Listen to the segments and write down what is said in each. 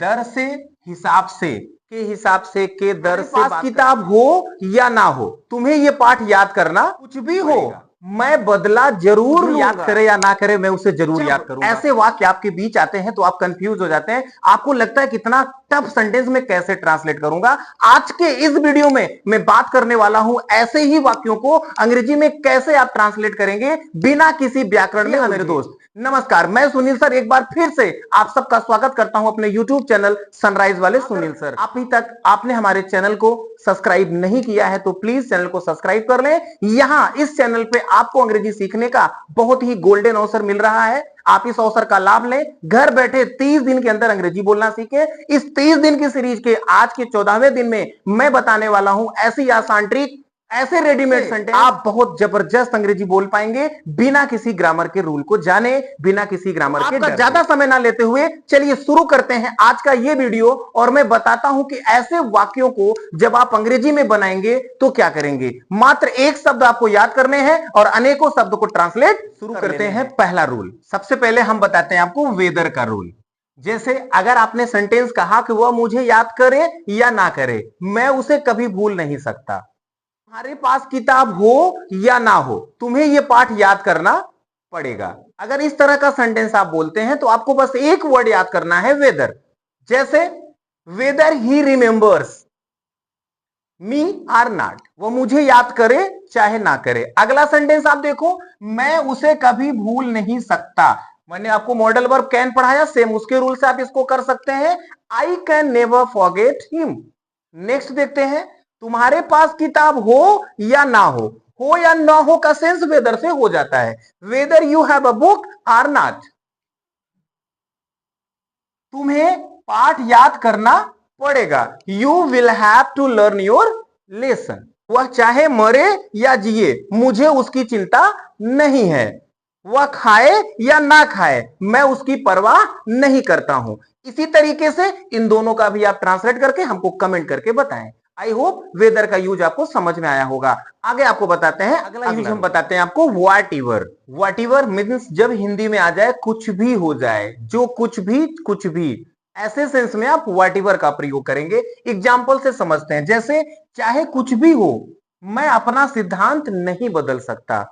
दर से, हिसाब से, के हिसाब से, के दर से पास किताब हो या ना हो, तुम्हें ये पाठ याद करना कुछ भी हो, मैं बदला जरूर याद करे या ना करे, मैं उसे जरूर याद करूंगा। ऐसे वाक्य आपके बीच आते हैं तो आप कंफ्यूज हो जाते हैं, आपको लगता है कितना टफ सेंटेंस में कैसे ट्रांसलेट करूंगा। आज के इस वीडियो में मैं बात करने वाला हूं ऐसे ही वाक्यों को अंग्रेजी में कैसे आप ट्रांसलेट करेंगे बिना किसी व्याकरण में। मेरे दोस्त नमस्कार, मैं सुनील सर एक बार फिर से आप सबका स्वागत करता हूं अपने YouTube चैनल सनराइज वाले सुनील सर। अभी तक आपने हमारे चैनल को सब्सक्राइब नहीं किया है तो प्लीज चैनल को सब्सक्राइब कर लें। यहां इस चैनल पे आपको अंग्रेजी सीखने का बहुत ही गोल्डन अवसर मिल रहा है, आप इस अवसर का लाभ लें। घर बैठे 30 दिन के अंदर अंग्रेजी बोलना सीखें। इस 30 दिन की सीरीज के आज के 14वें दिन में मैं बताने वाला हूं ऐसी आसान ट्रिक, ऐसे रेडीमेड सेंटेंस आप बहुत जबरदस्त अंग्रेजी बोल पाएंगे बिना किसी ग्रामर के रूल को जाने, बिना किसी ग्रामर के डर। ज्यादा समय ना लेते हुए चलिए शुरू करते हैं आज का ये वीडियो और मैं बताता हूं कि ऐसे वाक्यों को जब आप अंग्रेजी में बनाएंगे तो क्या करेंगे। मात्र एक शब्द आपको याद करने हैं और अनेकों शब्दों को ट्रांसलेट शुरू करते हैं। पहला रूल, सबसे पहले हम बताते हैं आपको वेदर का रूल। जैसे अगर आपने सेंटेंस कहा कि वह मुझे याद करे या ना करे, मैं उसे कभी भूल नहीं सकता। तुम्हारे पास किताब हो या ना हो, तुम्हें यह पाठ याद करना पड़ेगा। अगर इस तरह का सेंटेंस आप बोलते हैं तो आपको बस एक वर्ड याद करना है, वेदर। जैसे वेदर ही रिमेंबर्स मी आर नॉट, वो मुझे याद करे चाहे ना करे। अगला सेंटेंस आप देखो, मैं उसे कभी भूल नहीं सकता। मैंने आपको मॉडल वर्ब कैन पढ़ाया, सेम उसके रूल से आप इसको कर सकते हैं। I can never forget him. Next देखते हैं, तुम्हारे पास किताब हो या ना हो या ना हो का सेंस वेदर से हो जाता है। Whether you have a book or not, तुम्हें पाठ याद करना पड़ेगा। You will have to learn your lesson. वह चाहे मरे या जिए मुझे उसकी चिंता नहीं है। वह खाए या ना खाए मैं उसकी परवाह नहीं करता हूं। इसी तरीके से इन दोनों का भी आप ट्रांसलेट करके हमको कमेंट करके बताएं। आई होप वेदर का यूज आपको समझ में आया होगा। आगे आपको बताते हैं अगला यूज हम बताते हैं आपको what ever. What ever means जब हिंदी में आ जाए कुछ भी हो जाए, जो कुछ भी, ऐसे सेंस में आप व्हाट एवर का प्रयोग करेंगे। एग्जाम्पल से समझते हैं, जैसे चाहे कुछ भी हो मैं अपना सिद्धांत नहीं बदल सकता।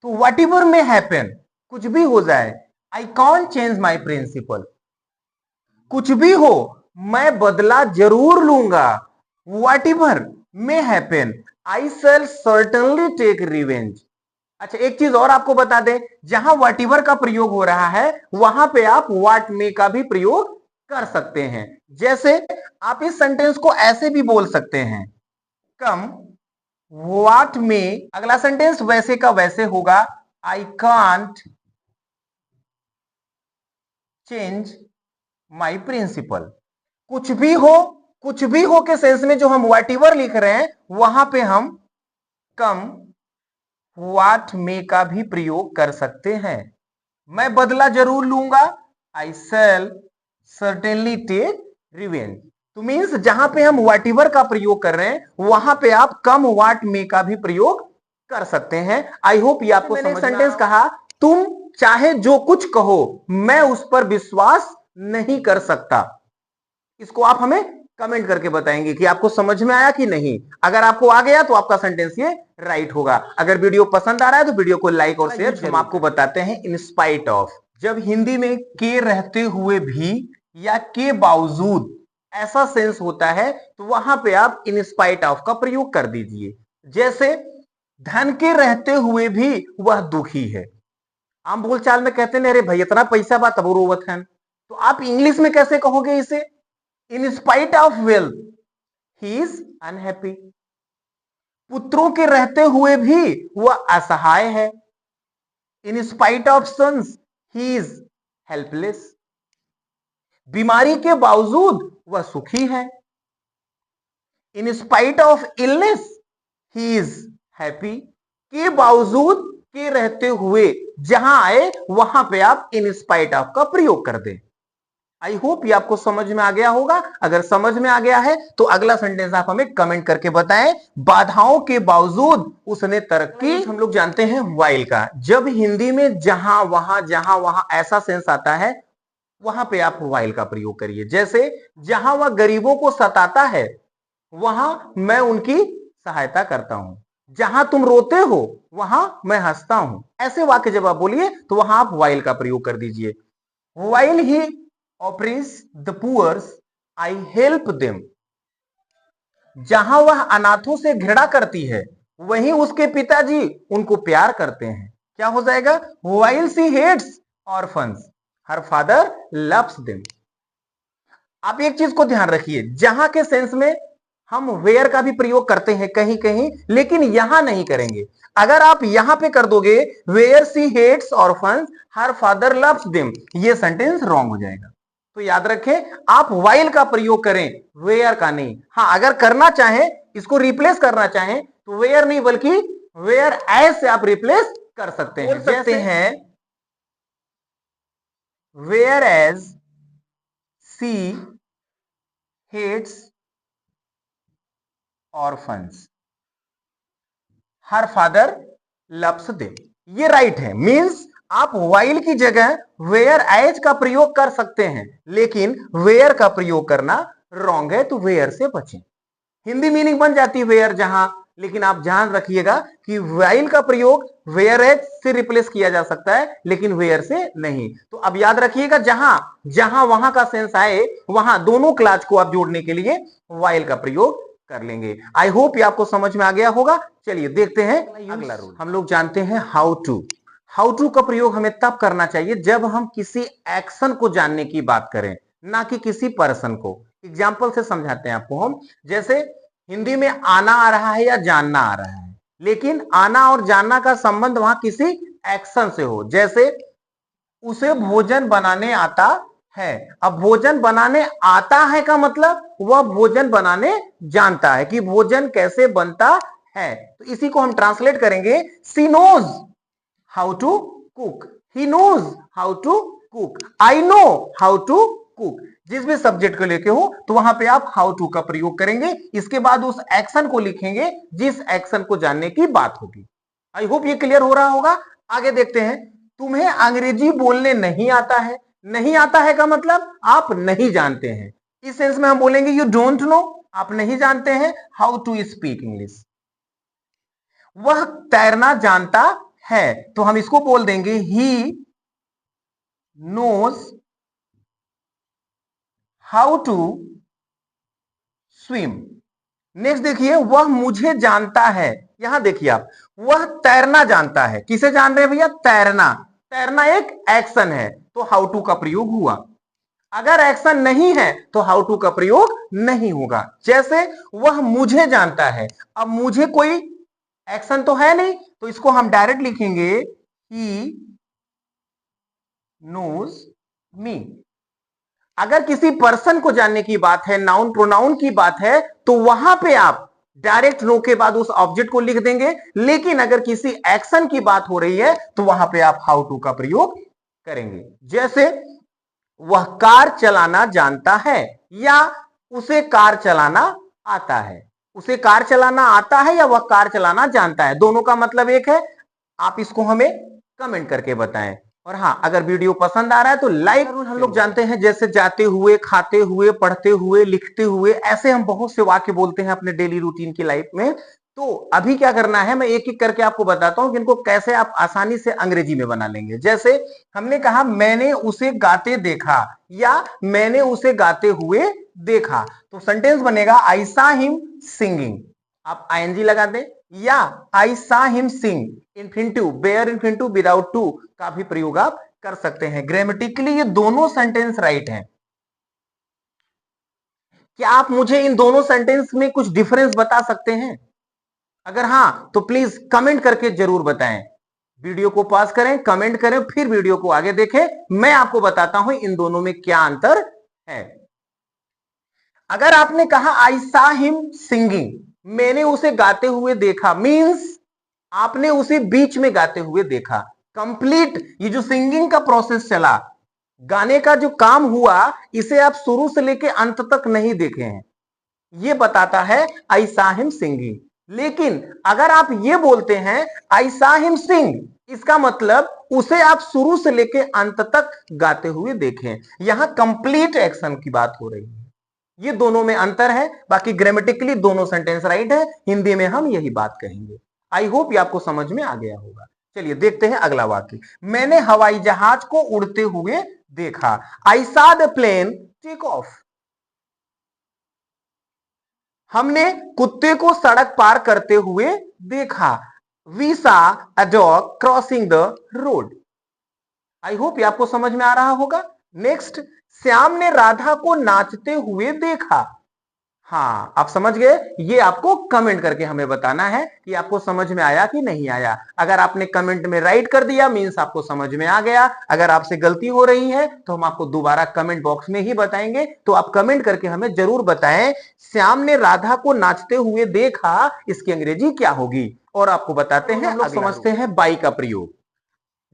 तो व्हाट एवर में हैपन, कुछ भी हो जाए, I can't change my principle. कुछ भी हो मैं बदला जरूर लूंगा। Whatever may happen I shall certainly take revenge. अच्छा एक चीज और आपको बता दें, जहां व्हाट एवर का प्रयोग हो रहा है वहां पे आप व्हाट मे का भी प्रयोग कर सकते हैं। जैसे आप इस सेंटेंस को ऐसे भी बोल सकते हैं, कम व्हाट मे, अगला सेंटेंस वैसे का वैसे होगा, I can't change my principle. कुछ भी हो के सेंस में जो हम व्हाट एवर लिख रहे हैं वहां पे हम कम व्हाट मे का भी प्रयोग कर सकते हैं। मैं बदला जरूर लूंगा, आई शैल सर्टेनली टेक रिवेंज। तो मीन्स जहां पे हम व्हाट एवर का प्रयोग कर रहे हैं वहां पे आप कम व्हाट मे का भी प्रयोग कर सकते हैं। आई होप ये आपको समझ में आया। सेंटेंस कहा, तुम चाहे जो कुछ कहो मैं उस पर विश्वास नहीं कर सकता। इसको आप हमें कमेंट करके बताएंगे कि आपको समझ में आया कि नहीं। अगर आपको आ गया तो आपका सेंटेंस ये राइट होगा। अगर वीडियो पसंद आ रहा है तो वीडियो को लाइक और शेयर। हम आपको बताते हैं इन स्पाइट ऑफ। जब हिंदी में के रहते हुए भी या के बावजूद ऐसा सेंस होता है तो वहां पे आप इन स्पाइट ऑफ का प्रयोग कर दीजिए। जैसे धन के रहते हुए भी वह दुखी है। आम बोलचाल में कहते हैं अरे भाई इतना पैसा बा तब रोवत है, तो आप इंग्लिश में कैसे कहोगे इसे, in spite of wealth he is unhappy. पुत्रों के रहते हुए भी वह असहाय है। In spite of sons he is helpless. बीमारी के बावजूद वह सुखी है। In spite of illness he is happy. के बावजूद के रहते हुए जहां आए वहां पे आप इन स्पाइट ऑफ का प्रयोग कर दें। आई होप ये आपको समझ में आ गया होगा। अगर समझ में आ गया है तो अगला सेंटेंस आप हमें कमेंट करके बताएं, बाधाओं के बावजूद उसने तरक्की। हम लोग जानते हैं व्हाइल का, जब हिंदी में जहां वहां ऐसा सेंस आता है वहां पे आप वाइल का प्रयोग करिए। जैसे जहां वह गरीबों को सताता है वहां मैं उनकी सहायता करता हूं, जहां तुम रोते हो वहां मैं हंसता हूं। ऐसे वाक्य जब आप बोलिए तो वहां आप वाइल का प्रयोग कर दीजिए। While he oppresses the poors I help them. जहां वह अनाथों से घृणा करती है वहीं उसके पिताजी उनको प्यार करते हैं। क्या हो जाएगा? While she hates orphans her father loves them. आप एक चीज को ध्यान रखिए, जहां के सेंस में हम वेयर का भी प्रयोग करते हैं कहीं कहीं, लेकिन यहां नहीं करेंगे। अगर आप यहां पे कर दोगे where she hates orphans her father loves them, ये सेंटेंस रॉन्ग हो जाएगा। तो याद रखें, आप वाइल का प्रयोग करें, वेयर का नहीं। हाँ, अगर करना चाहें, इसको रिप्लेस करना चाहें तो वेयर नहीं बल्कि वेयर एज से आप रिप्लेस कर सकते हैं। जैसे हैं whereas she hates orphans her father loves them. ये राइट है। मींस आप वाइल की जगह वेयर एज का प्रयोग कर सकते हैं, लेकिन वेयर का प्रयोग करना रॉन्ग है, तो वेयर से बचें। हिंदी मीनिंग बन जाती है वेयर जहां, लेकिन आप ध्यान रखिएगा कि वाइल का प्रयोग वेयर एज से रिप्लेस किया जा सकता है, लेकिन वेयर से नहीं। तो अब याद रखिएगा, जहां जहां वहां का सेंस आए वहां दोनों क्लास को आप जोड़ने के लिए वाइल का प्रयोग कर लेंगे। आई होप ये आपको समझ में आ गया होगा। चलिए देखते हैं अगला रूल। हम लोग जानते हैं हाउ टू। हाउ टू का प्रयोग हमें तब करना चाहिए जब हम किसी एक्शन को जानने की बात करें, ना कि किसी पर्सन को। एग्जाम्पल से समझाते हैं आपको हम। जैसे हिंदी में आना आ रहा है या जानना आ रहा है, लेकिन आना और जानना का संबंध वहां किसी एक्शन से हो। जैसे उसे भोजन बनाने आता है। अब भोजन बनाने आता है का मतलब वह भोजन बनाने जानता है कि भोजन कैसे बनता है। तो इसी को हम ट्रांसलेट करेंगे, she knows how to cook, he knows how to cook, I know how to cook. जिस भी सब्जेक्ट को लेके हो तो वहां पे आप हाउ टू का प्रयोग करेंगे। इसके बाद उस एक्शन को लिखेंगे जिस एक्शन को जानने की बात होगी। आई होप ये क्लियर हो रहा होगा। आगे देखते हैं, तुम्हें अंग्रेजी बोलने नहीं आता है। नहीं आता है का मतलब आप नहीं जानते हैं। इस सेंस में हम बोलेंगे यू डोंट नो, आप नहीं जानते हैं हाउ टू स्पीक इंग्लिश। वह तैरना जानता है, तो हम इसको बोल देंगे he knows how to swim. Next देखिए, वह मुझे जानता है। यहां देखिए आप, वह तैरना जानता है। किसे जान रहे हैं भैया? तैरना। तैरना एक एक्शन है, तो हाउ टू का प्रयोग हुआ। अगर एक्शन नहीं है तो हाउ टू का प्रयोग नहीं होगा। जैसे वह मुझे जानता है, अब मुझे कोई एक्शन तो है नहीं, तो इसको हम डायरेक्ट लिखेंगे ही नोज मी। अगर किसी पर्सन को जानने की बात है, नाउन प्रोनाउन की बात है, तो वहां पे आप डायरेक्ट नो के बाद उस ऑब्जेक्ट को लिख देंगे। लेकिन अगर किसी एक्शन की बात हो रही है तो वहां पे आप हाउ टू का प्रयोग करेंगे। जैसे वह कार चलाना जानता है या उसे कार चलाना आता है। उसे कार चलाना आता है या वह कार चलाना जानता है, दोनों का मतलब एक है। आप इसको हमें कमेंट करके बताएं। और हाँ, अगर वीडियो पसंद आ रहा है तो लाइक। हम लोग जानते हैं जैसे जाते हुए, खाते हुए, पढ़ते हुए, लिखते हुए, ऐसे हम बहुत से वाक्य बोलते हैं अपने डेली रूटीन की लाइफ में। तो अभी क्या करना है, मैं एक एक करके आपको बताता हूं कि इनको कैसे आप आसानी से अंग्रेजी में बना लेंगे। जैसे हमने कहा मैंने उसे गाते देखा या मैंने उसे गाते हुए देखा, तो सेंटेंस बनेगा आई सा हिम सिंगिंग। आप आईएनजी लगा दें, या I saw him sing. Infinitive, bare infinitive without to का भी प्रयोग आप कर सकते हैं। ग्रामेटिकली ये दोनों सेंटेंस राइट हैं। क्या आप मुझे इन दोनों सेंटेंस में कुछ डिफरेंस बता सकते हैं? अगर हां तो प्लीज कमेंट करके जरूर बताएं। वीडियो को पॉज करें, कमेंट करें, फिर वीडियो को आगे देखें। मैं आपको बताता हूं इन दोनों में क्या अंतर है। अगर आपने कहा आई सा हिम सिंगिंग, मैंने उसे गाते हुए देखा, मींस आपने उसे बीच में गाते हुए देखा। कंप्लीट ये जो सिंगिंग का प्रोसेस चला, गाने का जो काम हुआ, इसे आप शुरू से लेके अंत तक नहीं देखे हैं। ये बताता है आई सा हिम सिंगिंग। लेकिन अगर आप ये बोलते हैं आई सा हिम सिंग, इसका मतलब उसे आप शुरू से लेके अंत तक गाते हुए देखें। यहां कंप्लीट एक्शन की बात हो रही है। ये दोनों में अंतर है, बाकी ग्रामेटिकली दोनों सेंटेंस राइट है। हिंदी में हम यही बात कहेंगे। आई होप ये आपको समझ में आ गया होगा। चलिए देखते हैं अगला वाक्य। मैंने हवाई जहाज को उड़ते हुए देखा। I saw the plane take off. हमने कुत्ते को सड़क पार करते हुए देखा। We saw a dog crossing the road. I hope ये आपको समझ में आ रहा होगा। नेक्स्ट, श्याम ने राधा को नाचते हुए देखा। हाँ, आप समझ गए। ये आपको कमेंट करके हमें बताना है कि आपको समझ में आया कि नहीं आया। अगर आपने कमेंट में राइट कर दिया मींस आपको समझ में आ गया। अगर आपसे गलती हो रही है तो हम आपको दोबारा कमेंट बॉक्स में ही बताएंगे, तो आप कमेंट करके हमें जरूर बताएं श्याम ने राधा को नाचते हुए देखा, इसकी अंग्रेजी क्या होगी। और आपको बताते हैं, हम लोग समझते हैं बाई का प्रयोग।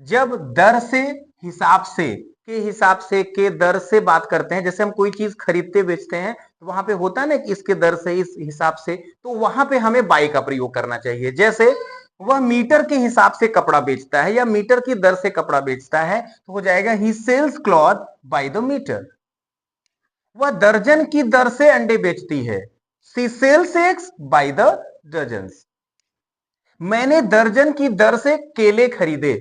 जब दर से हिसाब से के हिसाब से के दर से बात करते हैं, जैसे हम कोई चीज खरीदते बेचते हैं तो वहां पे होता है ना कि इसके दर से इस हिसाब से, तो वहां पे हमें बाई का प्रयोग करना चाहिए। जैसे वह मीटर के हिसाब से कपड़ा बेचता है या मीटर की दर से कपड़ा बेचता है, तो हो जाएगा he sells cloth by the metre. वह दर्जन की दर से अंडे बेचती है। She sells eggs by the dozens. मैंने दर्जन की दर से केले खरीदे।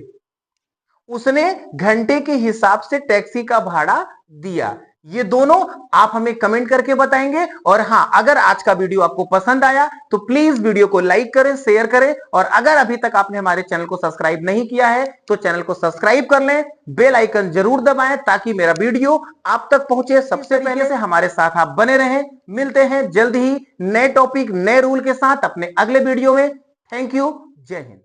उसने घंटे के हिसाब से टैक्सी का भाड़ा दिया। ये दोनों आप हमें कमेंट करके बताएंगे। और हां, अगर आज का वीडियो आपको पसंद आया तो प्लीज वीडियो को लाइक करें, शेयर करें, और अगर अभी तक आपने हमारे चैनल को सब्सक्राइब नहीं किया है तो चैनल को सब्सक्राइब कर लें, बेल आइकन जरूर दबाएं ताकि मेरा वीडियो आप तक पहुंचे सबसे पहले। से हमारे साथ आप बने रहें। मिलते हैं जल्द ही नए टॉपिक, नए रूल के साथ अपने अगले वीडियो में। Thank you. जय हिंद।